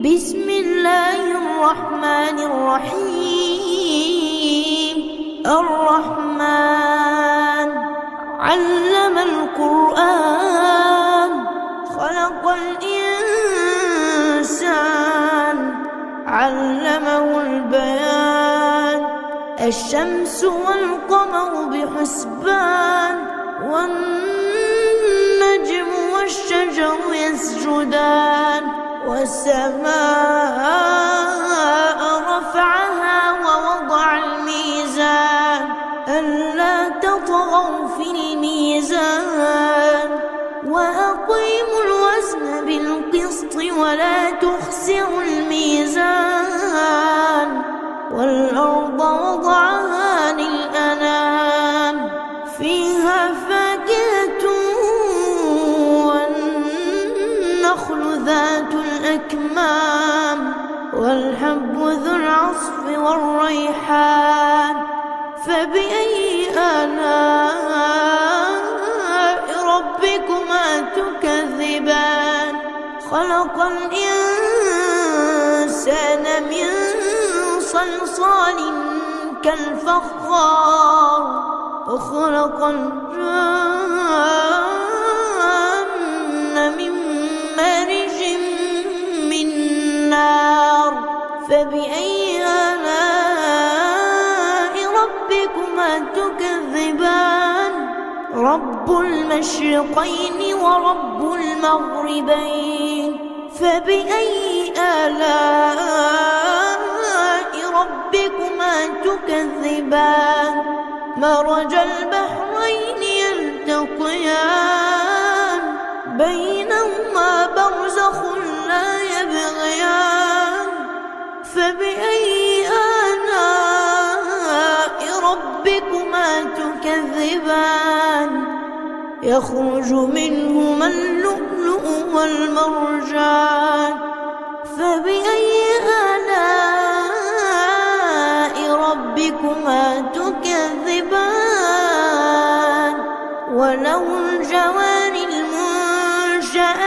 بسم الله الرحمن الرحيم. الرحمن علم القرآن، خلق الإنسان، علمه البيان. الشمس والقمر بحسبان، والنجم والشجر يسجدان. والسماء رفعها ووضع الميزان، ألا تطغوا في الميزان. وأقيموا الوزن بالقسط ولا تخسروا الميزان. والأرض وضعها للأنام، فيها فاكهة والنخل ذات الأكمام، والحب ذو العصف والريحان. فبأي آلاء ربكما تكذبان؟ خلق الإنسان من صلصال كالفخار، وخلق الجن من مارج من نار. فبأي آلاء ربكما تكذبان؟ رب المشرقين ورب المغربين. فبأي آلاء ربكما تكذبان؟ مرج البحرين يلتقيان، بينهما برزخ لا يبغيان. فبأي آلاء ربكما تكذبان؟ يخرج منهما اللؤلؤ والمرجان. فبأي آلاء ربكما تكذبان؟ وله الجوار المنشآت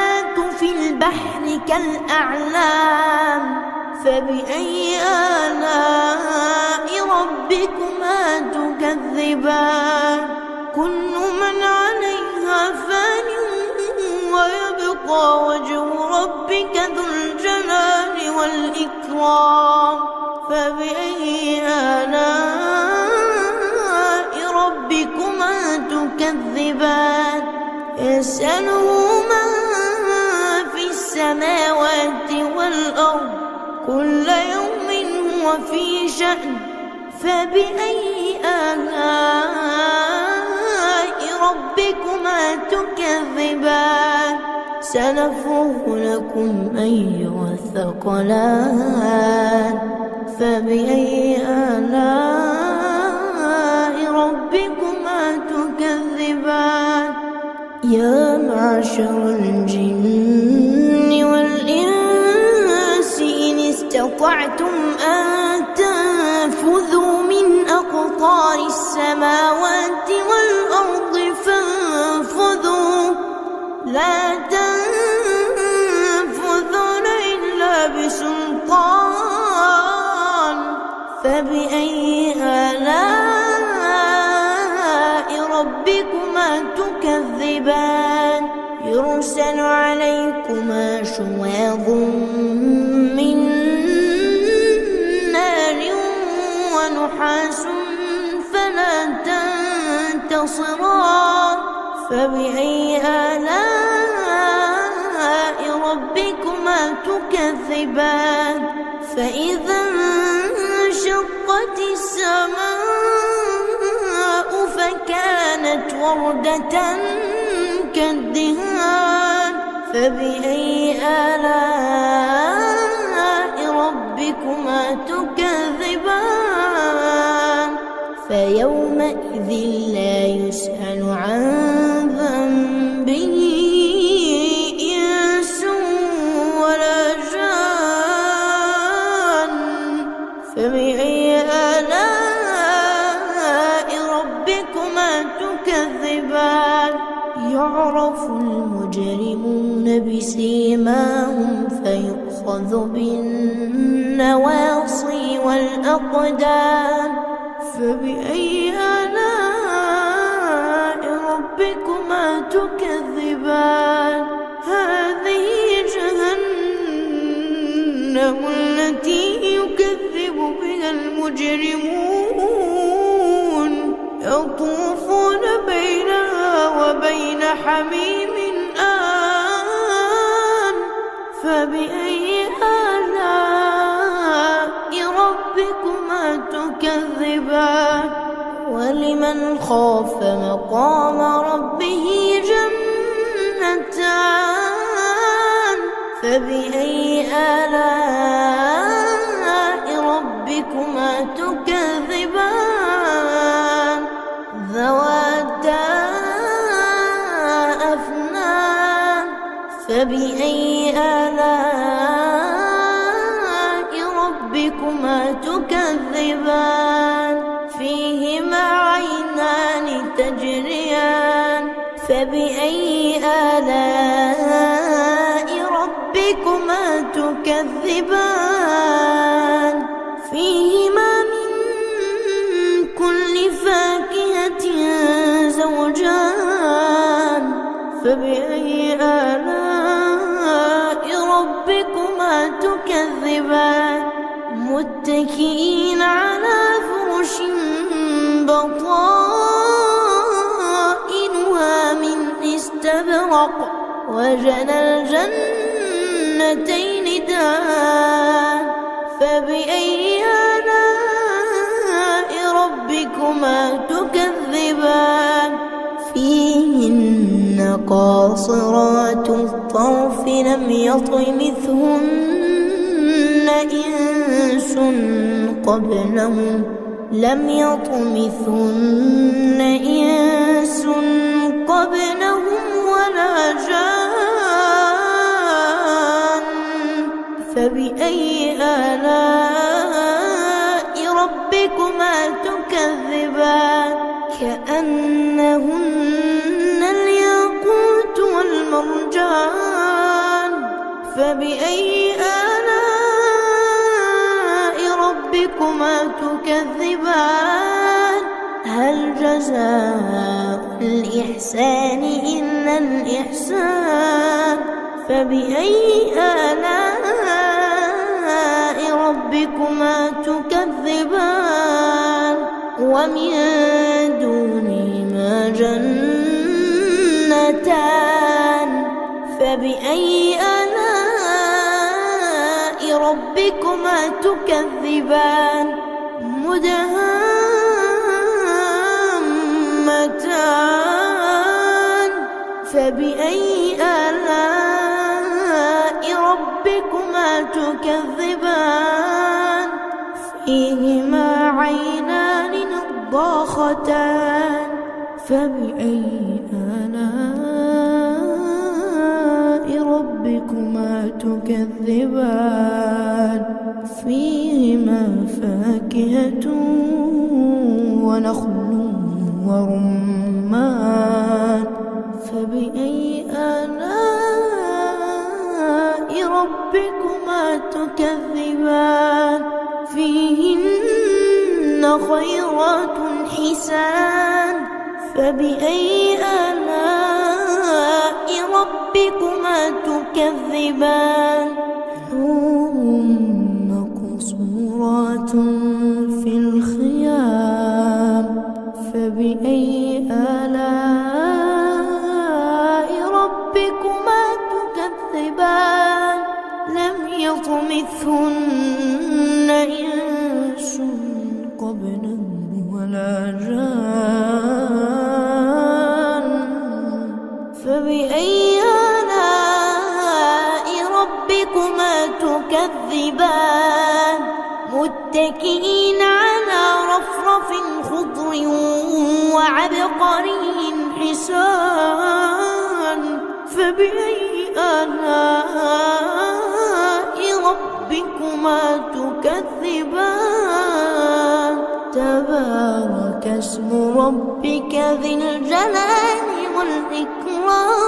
في البحر كالأعلام. فبأي آلاء ربكما تكذبان؟ كل من عليها فان، ويبقى وجه ربك ذو الجلال والإكرام. فبأي آلاء ربكما تكذبان؟ يسأله من في السماوات والأرض، كل يوم هو في شأن. فبأي آلاء ربكما تكذبان؟ سنفرغ لكم أيها الثقلان. فبأي آلاء ربكما تكذبان؟ يا معشر الجن والإنس إن استطعتم أن تنفذوا من أقطار السماوات والأرض فانفذوا، لا تنفذون إلا بسلطان. فبأي آلاء ربكما تكذبان؟ يرسل عليكما شواظ من نار ونحاس فلا تنتصران. فبأي آلاء ربكما تكذبان؟ فإذا انشقت السماء فكانت وردة كالدهان. فبأي آلاء ربكما تكذبان؟ فيومئذ لا يسأل عن ذنبه إنس ولا جان. فبأي آلاء ربكما تكذبان؟ يعرف المجرمون بسيماهم فيؤخذون يؤخذ بالنواصي والأقدام. فبأي آلاء ربكما تكذبان؟ هذه جهنم التي يكذب بها المجرمون، يطوفون بينها وبين حميم آن. فبأي آلاء ربكما تكذبان؟ ولمن خاف مقام ربه جنتان. فبأي آلاء ربكما تكذبان؟ ذواتا أفنان. فبأي آلاء ربكما تكذبان؟ فيهما عينان تجريان. فبأي آلاء ربكما تكذبان؟ فيهما من كل فاكهة زوجان. فبأي آلاء ربكما تكذبان؟ متكئين على فرش بطائنها من استبرق، وجنى الجنتين دان. فبأي آلاء ربكما تكذبان؟ فيهن قاصرات الطرف لم يطمثهن إنس قبلهم ولا جان. فبأي آلاء ربكما تكذبان؟ كأنهن الياقوت والمرجان. فبأي آلاء ربكما تكذبان؟ هل جزاء الإحسان إلا الإحسان؟ فبأي آلاء ربكما تكذبان؟ ومن دونهما جنتان. فبأي آلاء ربكما تكذبان؟ مدهامتان. فبأي آلاء ربكما تكذبان؟ فيهما عينان نضاختان. فبأي آلاء ربكما تكذبان؟ فيهما فاكهة ونخل ورمان. فبأي آلاء ربكما تكذبان؟ فيهن خيرات حسان. فبأي آلاء ربكما تكذبان؟ حور مقصورات في الخيام. فبأي آلاء ربكما تكذبان؟ لم يطمثهن إنس قبلهم ولا جان. فبأي آلاء ربكما تكذبان؟ متكئين على رفرف خضر وعبقري حسان. فبأي آلاء ربكما تكذبان؟ تبارك اسم ربك ذي الجلال والإكرام.